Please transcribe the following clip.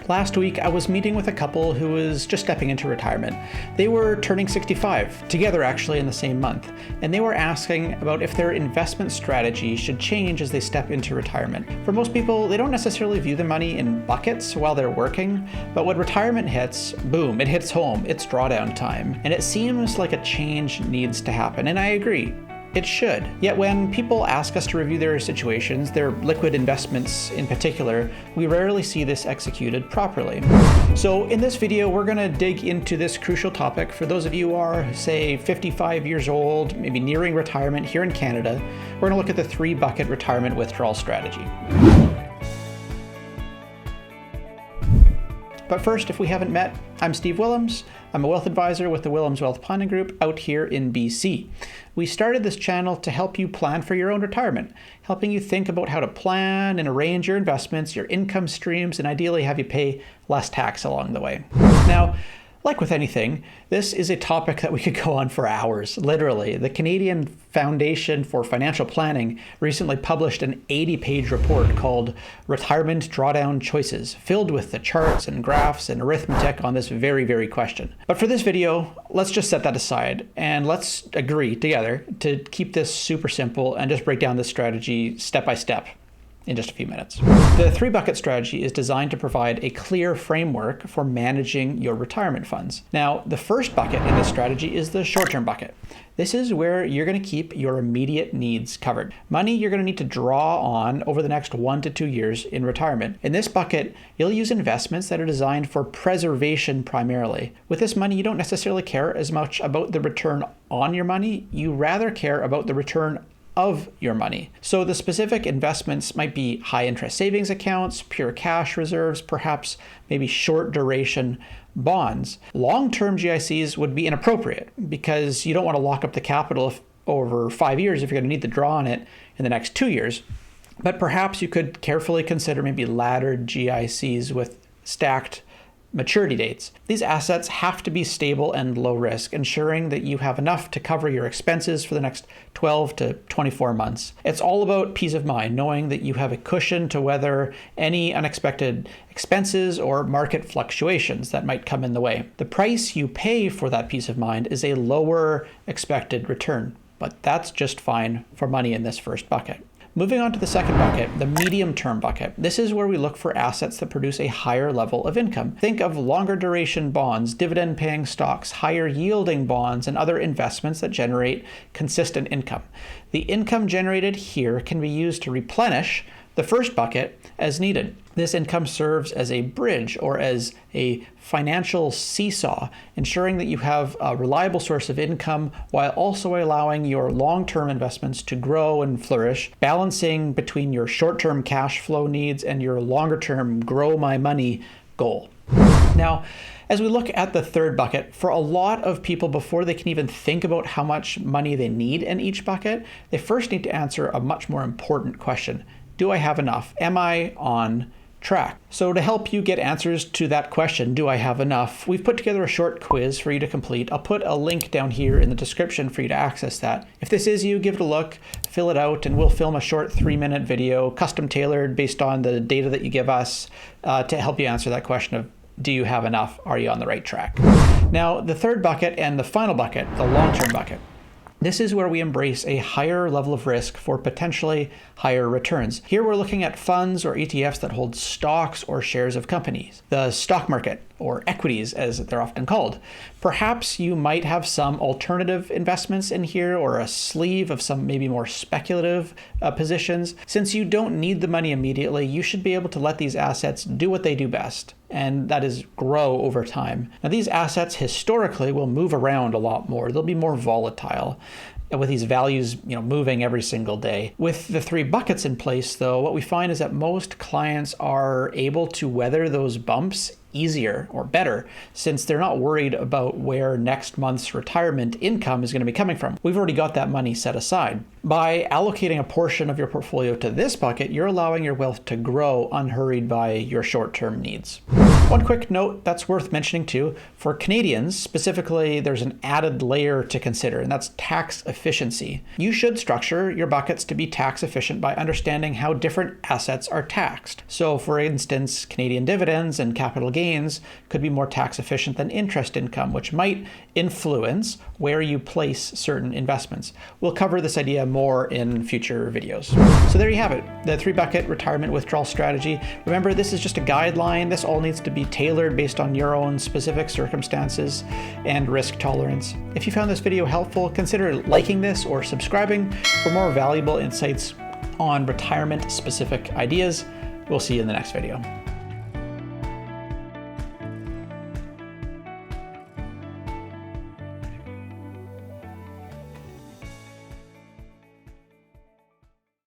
Last week, I was meeting with a couple who was just stepping into retirement. They were turning 65, together actually in the same month, and they were asking about if their investment strategy should change as they step into retirement. For most people, they don't necessarily view the money in buckets while they're working, but when retirement hits, boom, it hits home, it's drawdown time. And it seems like a change needs to happen, and I agree. It should. Yet when people ask us to review their situations, their liquid investments in particular, we rarely see this executed properly. So in this video, we're going to dig into this crucial topic for those of you who are, say, 55 years old, maybe nearing retirement here in Canada. We're going to look at the 3-bucket retirement withdrawal strategy. But first, if we haven't met, I'm Steve Willems. I'm a wealth advisor with the Willems Wealth Planning Group out here in BC. We started this channel to help you plan for your own retirement, helping you think about how to plan and arrange your investments, your income streams, and ideally have you pay less tax along the way. Now, like with anything, this is a topic that we could go on for hours, literally. The Canadian Foundation for Financial Planning recently published an 80-page report called Retirement Drawdown Choices, filled with the charts and graphs and arithmetic on this very, very question. But for this video, let's just set that aside and let's agree together to keep this super simple and just break down this strategy step by step in just a few minutes. The 3-bucket strategy is designed to provide a clear framework for managing your retirement funds. Now, the first bucket in this strategy is the short-term bucket. This is where you're going to keep your immediate needs covered. Money you're going to need to draw on over the next 1 to 2 years in retirement. In this bucket, you'll use investments that are designed for preservation primarily. With this money, you don't necessarily care as much about the return on your money. You rather care about the return of your money. So the specific investments might be high interest savings accounts, pure cash reserves, perhaps maybe short duration bonds. Long-term GICs would be inappropriate because you don't want to lock up the capital over 5 years if you're going to need to draw on it in the next 2 years. But perhaps you could carefully consider maybe laddered GICs with stacked maturity dates. These assets have to be stable and low risk, ensuring that you have enough to cover your expenses for the next 12 to 24 months. It's all about peace of mind, knowing that you have a cushion to weather any unexpected expenses or market fluctuations that might come in the way. The price you pay for that peace of mind is a lower expected return, but that's just fine for money in this first bucket. Moving on to the second bucket, the medium-term bucket. This is where we look for assets that produce a higher level of income. Think of longer duration bonds, dividend-paying stocks, higher yielding bonds, and other investments that generate consistent income. The income generated here can be used to replenish the first bucket as needed. This income serves as a bridge or as a financial seesaw, ensuring that you have a reliable source of income while also allowing your long-term investments to grow and flourish, balancing between your short-term cash flow needs and your longer-term grow my money goal. Now, as we look at the third bucket, for a lot of people, before they can even think about how much money they need in each bucket, they first need to answer a much more important question. Do I have enough? Am I on track? So to help you get answers to that question, do I have enough, we've put together a short quiz for you to complete. I'll put a link down here in the description for you to access that. If this is you, give it a look, fill it out, and we'll film a short 3-minute video, custom tailored based on the data that you give us to help you answer that question of, do you have enough? Are you on the right track? Now, the third bucket and the final bucket, the long-term bucket. This is where we embrace a higher level of risk for potentially higher returns. Here we're looking at funds or ETFs that hold stocks or shares of companies, the stock market, or equities as they're often called. Perhaps you might have some alternative investments in here or a sleeve of some maybe more speculative positions. Since you don't need the money immediately, you should be able to let these assets do what they do best, and that is grow over time. Now, these assets historically will move around a lot more. They'll be more volatile, with these values, moving every single day. With the 3 buckets in place, though, what we find is that most clients are able to weather those bumps easier or better since they're not worried about where next month's retirement income is going to be coming from. We've already got that money set aside. By allocating a portion of your portfolio to this bucket, you're allowing your wealth to grow unhurried by your short-term needs. One quick note that's worth mentioning too, for Canadians specifically, there's an added layer to consider, and that's tax efficiency. You should structure your buckets to be tax efficient by understanding how different assets are taxed. So for instance, Canadian dividends and capital gains could be more tax efficient than interest income, which might influence where you place certain investments. We'll cover this idea more in future videos. So there you have it, the 3-bucket retirement withdrawal strategy. Remember, this is just a guideline. This all needs to be tailored based on your own specific circumstances and risk tolerance. If you found this video helpful, consider liking this or subscribing for more valuable insights on retirement specific ideas. We'll see you in the next video.